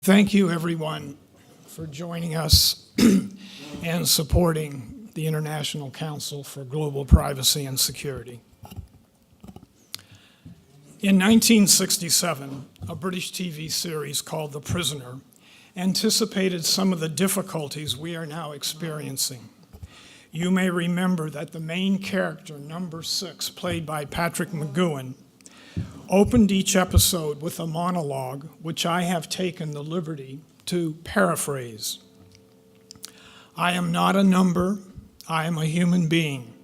Thank you, everyone, for joining us and supporting the International Council for Global Privacy and Security. In 1967, a British TV series called The Prisoner anticipated some of the difficulties we are now experiencing. You may remember that the main character, number 6, played by Patrick McGoohan, opened each episode with a monologue which I have taken the liberty to paraphrase. I am not a number, I am a human being.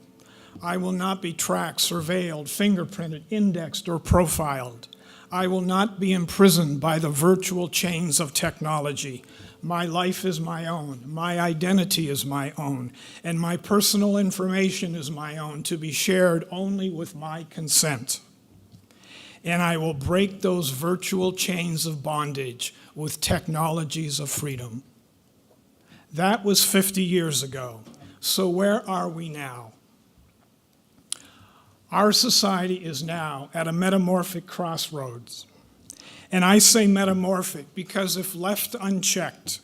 I will not be tracked, surveilled, fingerprinted, indexed, or profiled. I will not be imprisoned by the virtual chains of technology. My life is my own, my identity is my own, and my personal information is my own to be shared only with my consent. And I will break those virtual chains of bondage with technologies of freedom. That was 50 years ago. So where are we now? Our society is now at a metamorphic crossroads. And I say metamorphic because if left unchecked,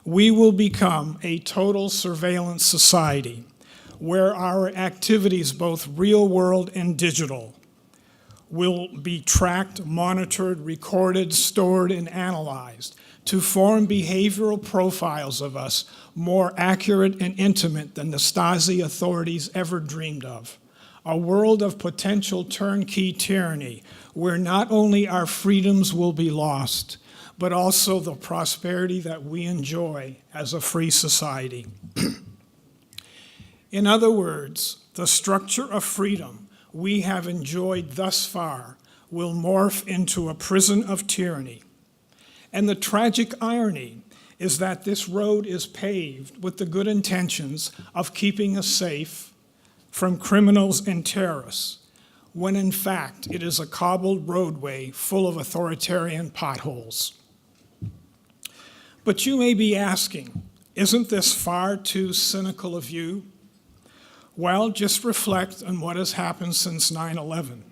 we will become a total surveillance society where our activities, both real world and digital, will be tracked, monitored, recorded, stored, and analyzed to form behavioral profiles of us more accurate and intimate than the Stasi authorities ever dreamed of. A world of potential turnkey tyranny where not only our freedoms will be lost, but also the prosperity that we enjoy as a free society. In other words, the structure of freedom we have enjoyed thus far will morph into a prison of tyranny. And the tragic irony is that this road is paved with the good intentions of keeping us safe from criminals and terrorists, when in fact it is a cobbled roadway full of authoritarian potholes. But you may be asking, isn't this far too cynical of you? Well, just reflect on what has happened since 9/11.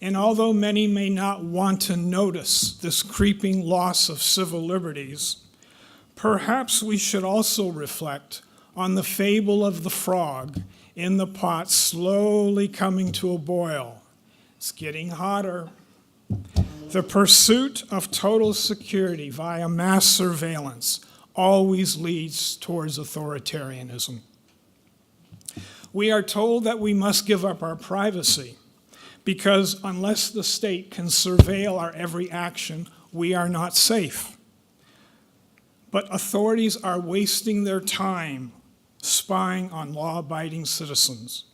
And although many may not want to notice this creeping loss of civil liberties, perhaps we should also reflect on the fable of the frog in the pot slowly coming to a boil. It's getting hotter. The pursuit of total security via mass surveillance always leads towards authoritarianism. We are told that we must give up our privacy because unless the state can surveil our every action, we are not safe. But authorities are wasting their time spying on law-abiding citizens.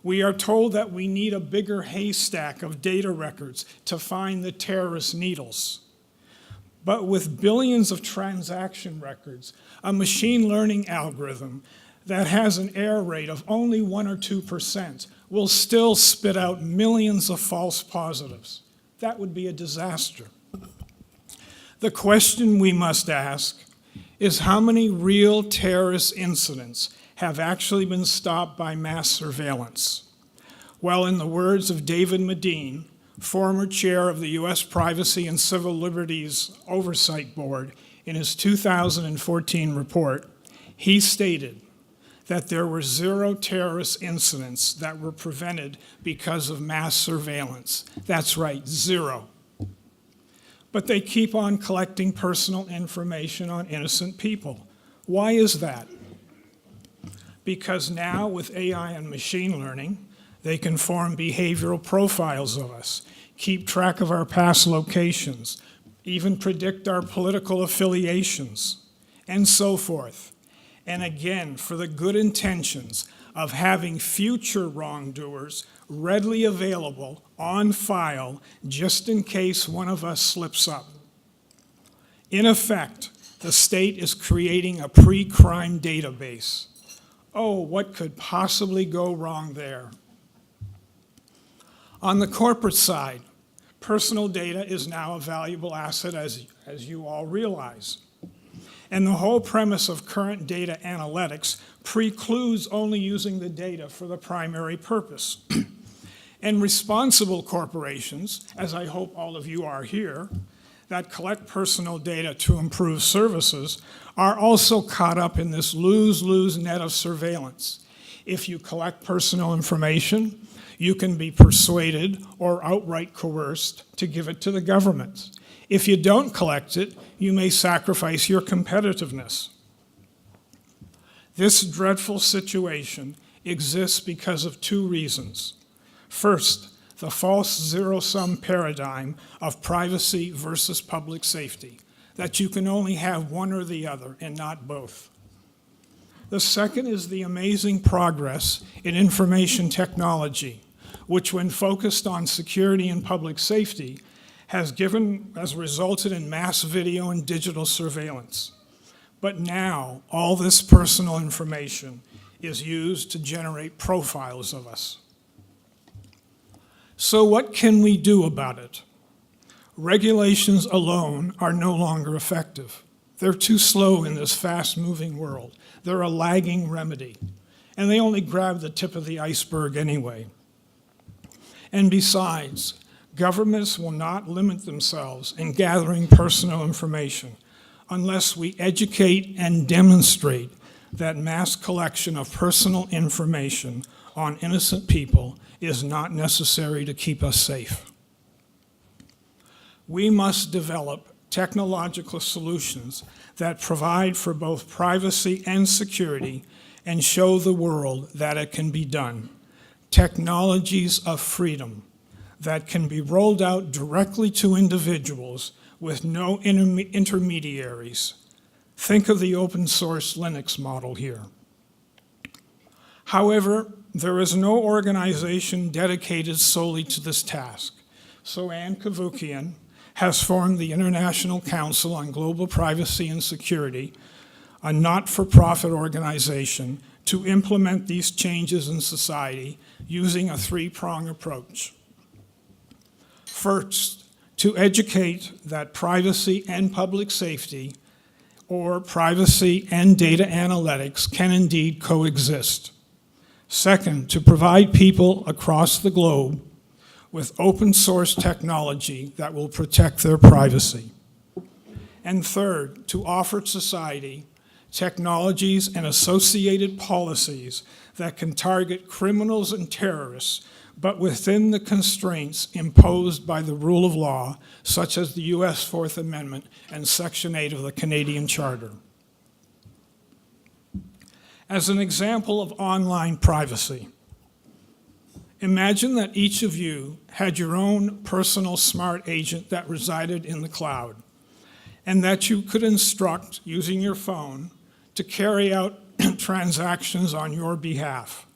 We are told that we need a bigger haystack of data records to find the terrorist needles. But with billions of transaction records, a machine learning algorithm that has an error rate of only 1 or 2% will still spit out millions of false positives. That would be a disaster. The question we must ask is how many real terrorist incidents have actually been stopped by mass surveillance? Well, in the words of David Medine, former chair of the U.S. Privacy and Civil Liberties Oversight Board, in his 2014 report, he stated that there were 0 terrorist incidents that were prevented because of mass surveillance. That's right, 0. But they keep on collecting personal information on innocent people. Why is that? Because now with AI and machine learning, they can form behavioral profiles of us, keep track of our past locations, even predict our political affiliations, and so forth. And again, for the good intentions of having future wrongdoers readily available on file just in case one of us slips up. In effect, the state is creating a pre-crime database. Oh, what could possibly go wrong there? On the corporate side, personal data is now a valuable asset, as you all realize. And the whole premise of current data analytics precludes only using the data for the primary purpose. And responsible corporations, as I hope all of you are here, that collect personal data to improve services are also caught up in this lose-lose net of surveillance. If you collect personal information, you can be persuaded or outright coerced to give it to the government. If you don't collect it, you may sacrifice your competitiveness. This dreadful situation exists because of two reasons. First, the false zero-sum paradigm of privacy versus public safety, that you can only have one or the other and not both. The second is the amazing progress in information technology, which when focused on security and public safety, has resulted in mass video and digital surveillance. But now, all this personal information is used to generate profiles of us. So what can we do about it? Regulations alone are no longer effective. They're too slow in this fast-moving world. They're a lagging remedy, and they only grab the tip of the iceberg anyway. And besides, governments will not limit themselves in gathering personal information unless we educate and demonstrate that mass collection of personal information on innocent people is not necessary to keep us safe. We must develop technological solutions that provide for both privacy and security and show the world that it can be done. Technologies of freedom that can be rolled out directly to individuals with no intermediaries. Think of the open source Linux model here. However, there is no organization dedicated solely to this task. So Ann Cavoukian has formed the International Council on Global Privacy and Security, a not-for-profit organization, to implement these changes in society using a three-prong approach. First, to educate that privacy and public safety, or privacy and data analytics, can indeed coexist. Second, to provide people across the globe with open source technology that will protect their privacy. And third, to offer society technologies and associated policies that can target criminals and terrorists, but within the constraints imposed by the rule of law, such as the US Fourth Amendment and Section 8 of the Canadian Charter. As an example of online privacy, imagine that each of you had your own personal smart agent that resided in the cloud, and that you could instruct, using your phone, to carry out transactions on your behalf.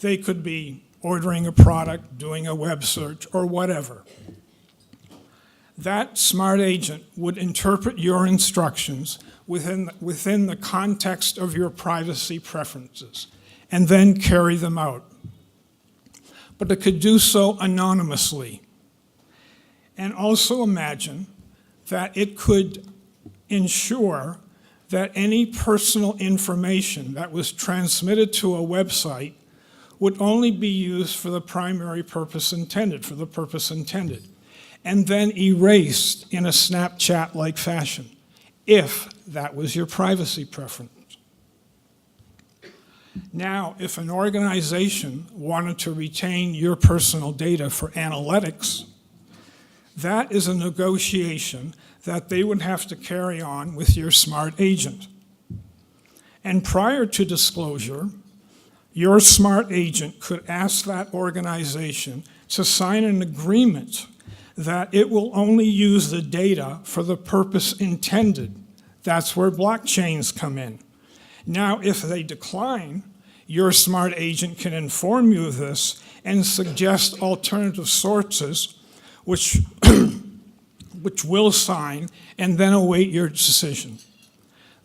They could be ordering a product, doing a web search, or whatever. That smart agent would interpret your instructions within the context of your privacy preferences, and then carry them out. But it could do so anonymously. And also imagine that it could ensure that any personal information that was transmitted to a website would only be used for the primary purpose intended, and then erased in a Snapchat-like fashion, if that was your privacy preference. Now, if an organization wanted to retain your personal data for analytics, that is a negotiation that they would have to carry on with your smart agent. And prior to disclosure, your smart agent could ask that organization to sign an agreement that it will only use the data for the purpose intended. That's where blockchains come in. Now, if they decline, your smart agent can inform you of this and suggest alternative sources which will sign and then await your decision.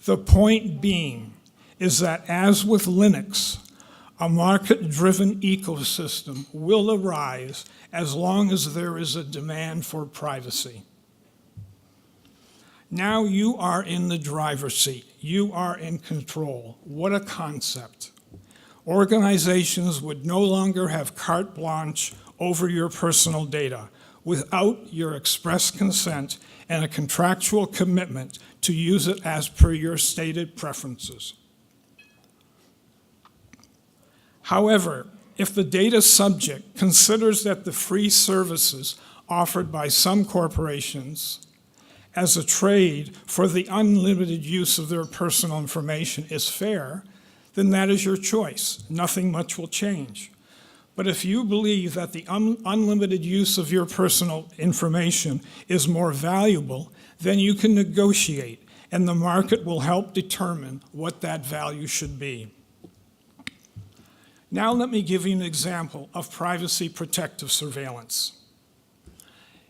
The point being is that, as with Linux, a market-driven ecosystem will arise as long as there is a demand for privacy. Now you are in the driver's seat. You are in control. What a concept. Organizations would no longer have carte blanche over your personal data. without your express consent and a contractual commitment to use it as per your stated preferences. However, if the data subject considers that the free services offered by some corporations as a trade for the unlimited use of their personal information is fair, then that is your choice. Nothing much will change. But if you believe that the unlimited use of your personal information is more valuable, then you can negotiate, and the market will help determine what that value should be. Now let me give you an example of privacy protective surveillance.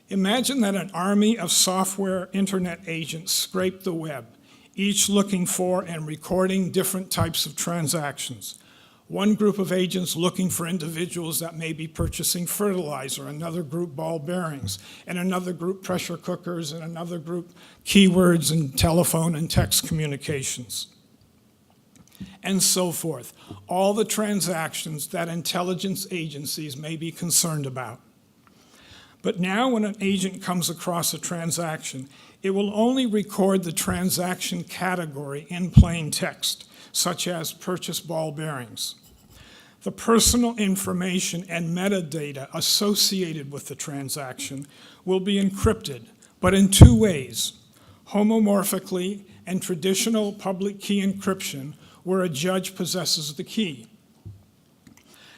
Imagine that an army of software internet agents scrape the web, each looking for and recording different types of transactions. One group of agents looking for individuals that may be purchasing fertilizer, another group ball bearings, and another group pressure cookers, and another group keywords and telephone and text communications, and so forth. All the transactions that intelligence agencies may be concerned about. But now when an agent comes across a transaction, it will only record the transaction category in plain text, such as purchase ball bearings. The personal information and metadata associated with the transaction will be encrypted, but in two ways: homomorphically and traditional public key encryption, where a judge possesses the key.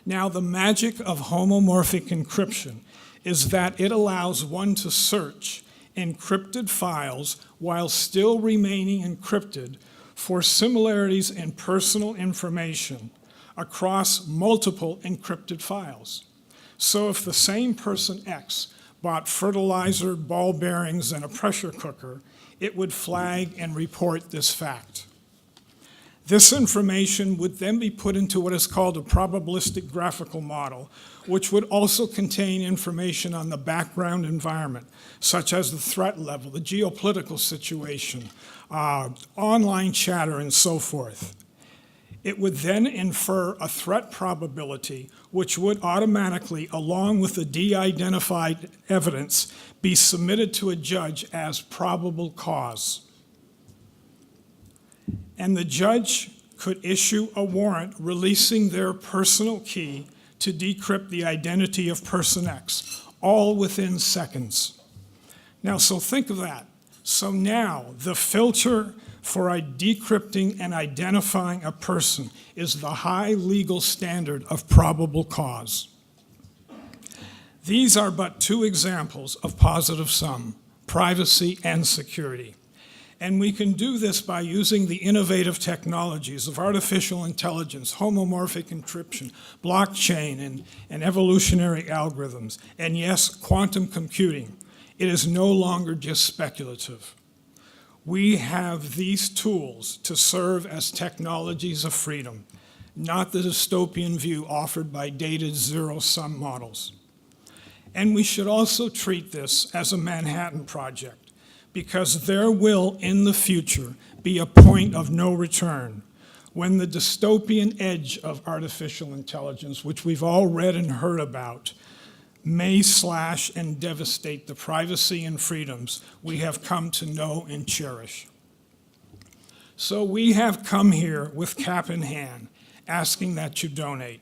Now, the magic of homomorphic encryption is that it allows one to search encrypted files while still remaining encrypted for similarities in personal information across multiple encrypted files. So if the same person X bought fertilizer, ball bearings, and a pressure cooker, it would flag and report this fact. This information would then be put into what is called a probabilistic graphical model, which would also contain information on the background environment, such as the threat level, the geopolitical situation, online chatter, and so forth. It would then infer a threat probability, which would automatically, along with the de-identified evidence, be submitted to a judge as probable cause. And the judge could issue a warrant releasing their personal key to decrypt the identity of person X, all within seconds. Now, so think of that. So now the filter for decrypting and identifying a person is the high legal standard of probable cause. These are but two examples of positive sum, privacy and security. And we can do this by using the innovative technologies of artificial intelligence, homomorphic encryption, blockchain, and evolutionary algorithms, and yes, quantum computing. It is no longer just speculative. We have these tools to serve as technologies of freedom, not the dystopian view offered by dated zero-sum models. And we should also treat this as a Manhattan Project, because there will, in the future, be a point of no return when the dystopian edge of artificial intelligence, which we've all read and heard about, may slash and devastate the privacy and freedoms we have come to know and cherish. So we have come here with cap in hand, asking that you donate.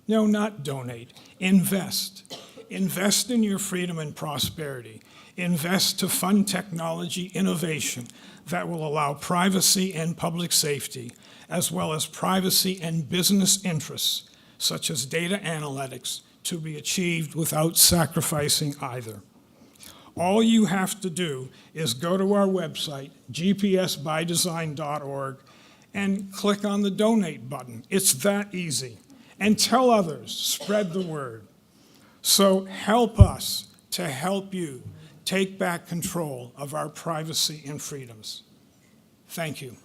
No, not donate, invest. Invest in your freedom and prosperity. Invest to fund technology innovation that will allow privacy and public safety, as well as privacy and business interests, such as data analytics, to be achieved without sacrificing either. All you have to do is go to our website, gpsbydesign.org, and click on the donate button. It's that easy. And tell others, spread the word. So help us to help you take back control of our privacy and freedoms. Thank you.